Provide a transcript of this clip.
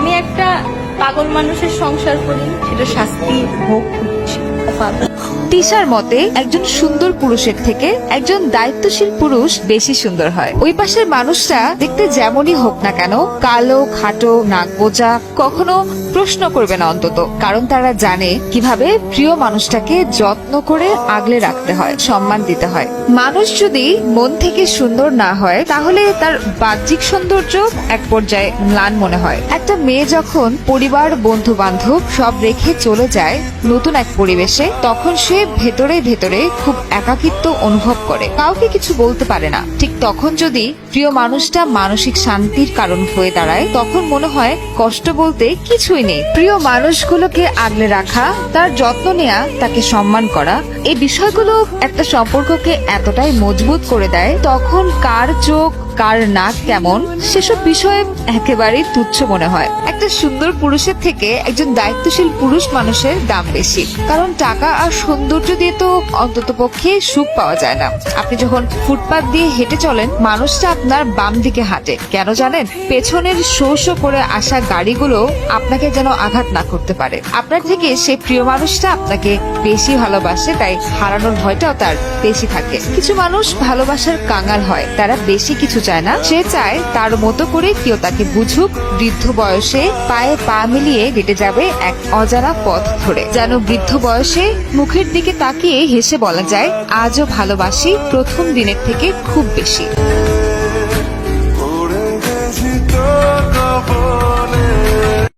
আমি একটা পাগল মানুষের সংসার করি, সেটা শাস্তি ভোগ করছি। তিশার মতে একজন সুন্দর পুরুষের থেকে একজন দায়িত্বশীল পুরুষ বেশি সুন্দর হয়। ওই পাশের মানুষটা দেখতে যেমনই হোক না কেন, কালো, খাটো, নাক বোচা, কখনো প্রশ্ন করবে না অন্তত, কারণ তারা জানে কিভাবে প্রিয় মানুষটাকে যত্ন করে আগলে রাখতে হয়, সম্মান দিতে হয়। মানুষ যদি মন থেকে সুন্দর না হয় তাহলে তার বাহ্যিক সৌন্দর্য এক পর্যায়ে ম্লান মনে হয়। একটা মেয়ে যখন পরিবার, বন্ধু বান্ধব সব রেখে চলে যায় নতুন এক পরিবেশে, তখন সে ভেতরে ভেতরে খুব একাকিত্ব অনুভব করে, কাউকে কিছু বলতে পারে না। ঠিক তখন যদি প্রিয় মানুষটা মানসিক শান্তির কারণ হয়ে দাঁড়ায়, তখন মনে হয় কষ্ট বলতে কিছুই নেই। প্রিয় মানুষগুলোকে আগলে রাখা, তার যত্ন নেওয়া, তাকে সম্মান করা, এই বিষয়গুলো একটা সম্পর্ককে এতটাই মজবুত করে দেয়, তখন কার চোখ, কার নাক কেমন, সেসব বিষয়ে একেবারেই তুচ্ছ মনে হয়। একটা সুন্দর পুরুষের থেকে একজন দায়িত্বশীল পুরুষ মানুষের দাম বেশি, কারণ টাকা আর সৌন্দর্য দিয়ে তো অন্ততপক্ষে সুখ পাওয়া যায় না। আপনি যখন ফুটপাত দিয়ে হেঁটে চলেন, মানুষটা আপনার বাম দিকে হাঁটে, কেন জানেন? পেছনের শো শো করে আসা গাড়িগুলো আপনাকে যেন আঘাত না করতে পারে। আপনার থেকে সেই প্রিয় মানুষটা আপনাকে বেশি ভালোবাসে, তাই হারানোর ভয়টাও তার বেশি থাকে। কিছু মানুষ ভালোবাসার কাঙাল হয়, তারা বেশি কিছু চায় না, সে চায় তার মতো করে কেউ তাকে বুঝুক, বৃদ্ধ বয়সে পায়ে পা মিলিয়ে হেঁটে যাবে এক অজানা পথ ধরে, যেন বৃদ্ধ বয়সে মুখের দিকে তাকিয়ে হেসে বলা যায়, আজও ভালোবাসি প্রথম দিনের থেকে খুব বেশি।